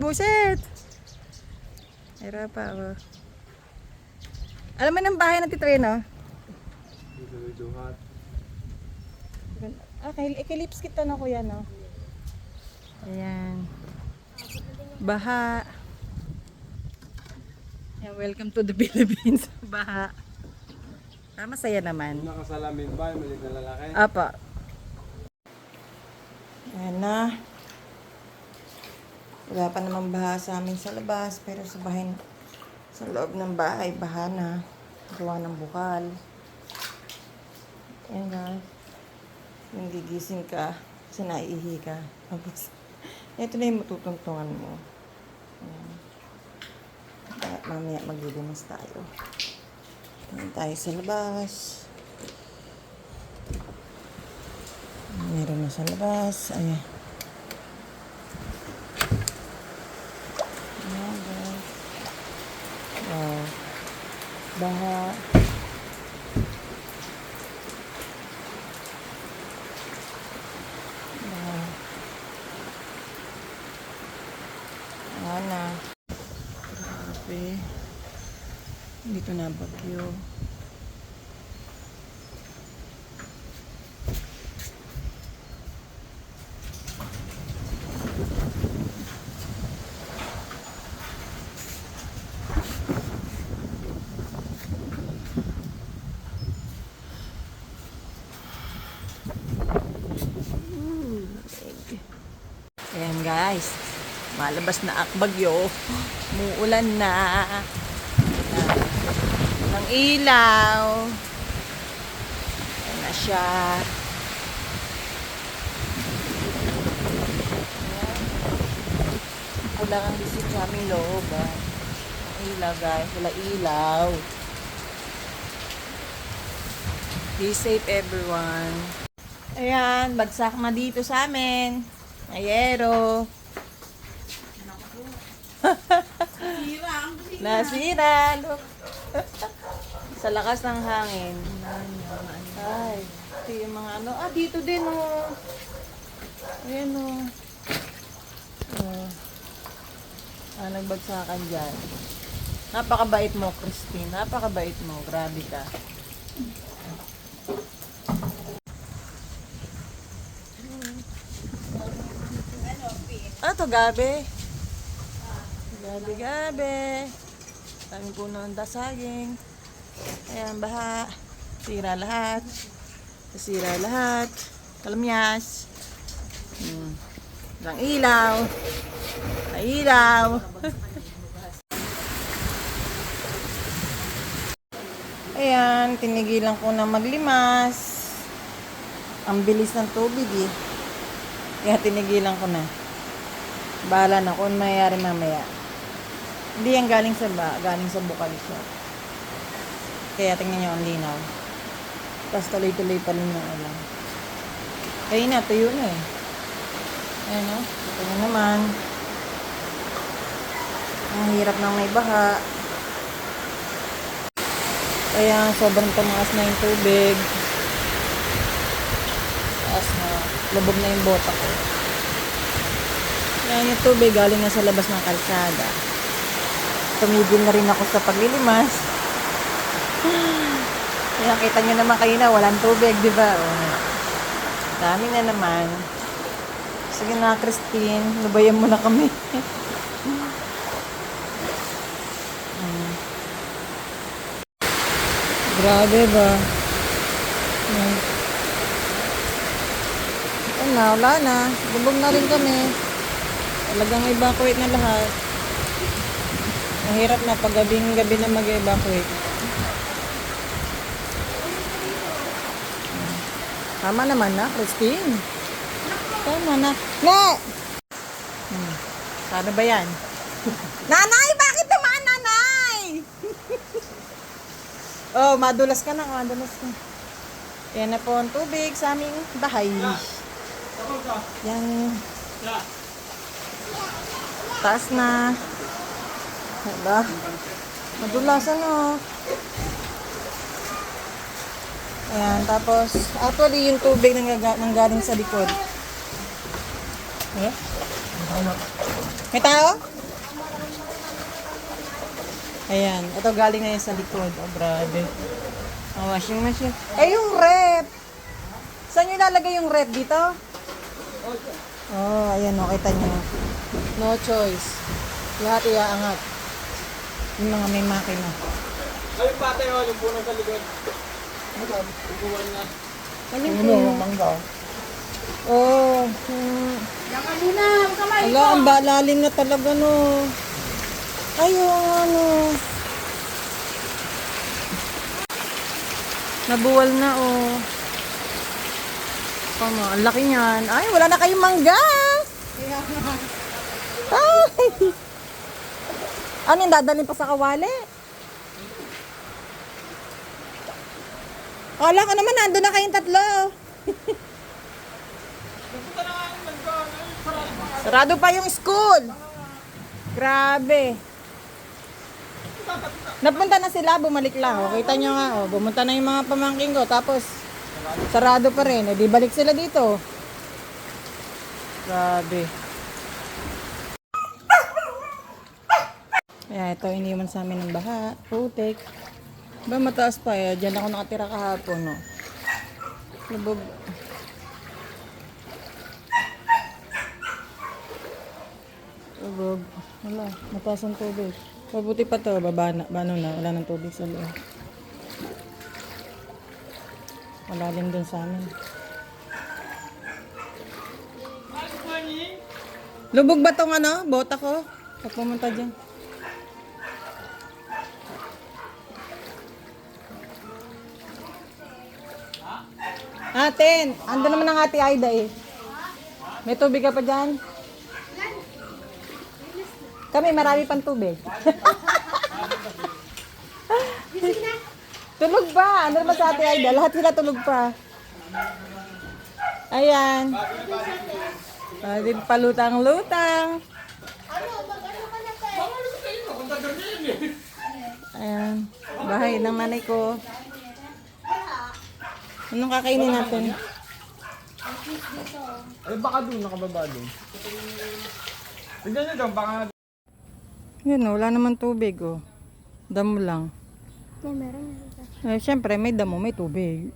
Buset! Era pa ako. Alam mo ng bahay ng titreno? Okay, eclipse kita na kuya, no? Ayan. Baha. Ayan, welcome to the Philippines. Baha. Masaya naman. Nakasalamin ba yung maliit na lalaki? Apa. Ayan na. Wala pa namang baha sa amin sa labas, pero sa bahay, sa loob ng bahay, baha na. Gawa ng bukal. Ayan na. Nung gigising ka, kasi naiihi ka. Tapos, ito na yung matutuntungan mo. Ayan. At mamaya maglilimas tayo. Ayan tayo sa labas. Meron na sa labas. Ayan. Ayan, guys. Wow. Baha. Ayan na. Grabe. Dito na bagyo. Ayan guys, malabas na akbagyo, muulan na, ng ilaw, ayan na siya. Wala kang visit sa aming loob, ang ilaw guys, wala ilaw. Be safe everyone. Ayan, bagsak na dito sa amin. Ayero. Nasira. Look. Sa lakas ng hangin. Ay, ito yung mga ano. Dito din oh. Ayan oh. Nagbagsakan dyan. Napakabait mo, Christine. Napakabait mo. Grabe ka. To gabi. Gabi. Daming puno ng dasaging. Ayan, baha. Sira lahat. Sira lahat. Kalamyas. Walang ilaw. Ilaw. Ayan, tinigilan ko na maglimas. Ang bilis ng tubig eh. Kaya tinigilan ko na. Bahala na kung mayayari mamaya. Hindi yan galing sa bukal siya. Kaya tingnan nyo ang linaw. Tapos tuloy-tuloy pa rin yung ulan. Kaya na, tuyo na eh. Ayan o. Ito na naman. Ang hirap nang may baha. Kaya sobrang tumaas na yung tubig. Taas na. Lubog na yung bota ko. Ayan yung tubig galing na sa labas ng kalsada. Tumigil na rin ako sa paglilimas. Kaya kita nyo naman kayo na walang tubig, di ba? Dami na naman. Sige na, Christine. Lubayan mo na kami. Grabe ba? Wala na. Lubog na rin kami. Talagang evacuate na lahat. Mahirap na pag gabi na mag-evacuate. Tama naman na, Christine. Tama na. Ne! Paano ba yan? Nanay! Bakit naman, nanay? Oh, madulas ka na. Madulas ka. Yan na po ang tubig sa aming bahay. Yan. Taas na. Diba? Madulasan o. Ayan, tapos, actually, yung tubig nanggaling sa likod. Eh? May tao? Ayan. Ito galing na yan sa likod. Oh, grabe. Oh, washing machine. Eh, yung rep. Saan nyo ilalagay yung rep? Dito? Oh, ayan o. Kita nyo. No choice. Lahat iaangat. Yung mga may makina. Ay, patay o, yung puno sa likod. Upuan na. Ano yung puno? Mangga. Oh. Yaman muna, kamay Ala, ang balalim na talaga, no. Ayun, ano. Nabuwal na, oh. Tama, ang laki niyan. Ay, wala na kayong mangga. Ay. Ano yung dadalhin pa sa kawali? Kala ko naman, nandun na kayong tatlo. Sarado pa yung school. Grabe. Napunta na sila, bumalik lang. O, kita nyo nga, o, bumunta na yung mga pamangking ko. Tapos, sarado pa rin. E, di balik sila dito. Grabe. Ayan, ito, iniwan sa amin ng baha. Putik. Ba, mataas pa eh. Diyan ako nakatira kahapon, no. Lubog. Lubog. Wala, mataas ang tubig. Mabuti pa to, baba na, wala nang tubig sa loob. Malalim dun sa amin. Lubog ba tong ano, bota ko? Pag pumunta dyan. Atin, ando naman ang ate Aida eh. May tubig ka pa dyan? Kami, marami pang tubig. Tulog pa. Ano naman sa ate Aida? Lahat sila tulog pa. Ayan. Din palutang-lutang. Ayan. Bahay ng nanay ko. Anong kakainin natin? Ay, baka doon, nakababa doon. Tignan nyo doon, baka Yun, wala naman tubig, oh. Damo lang. May meron. Eh, syempre, may damo, may tubig.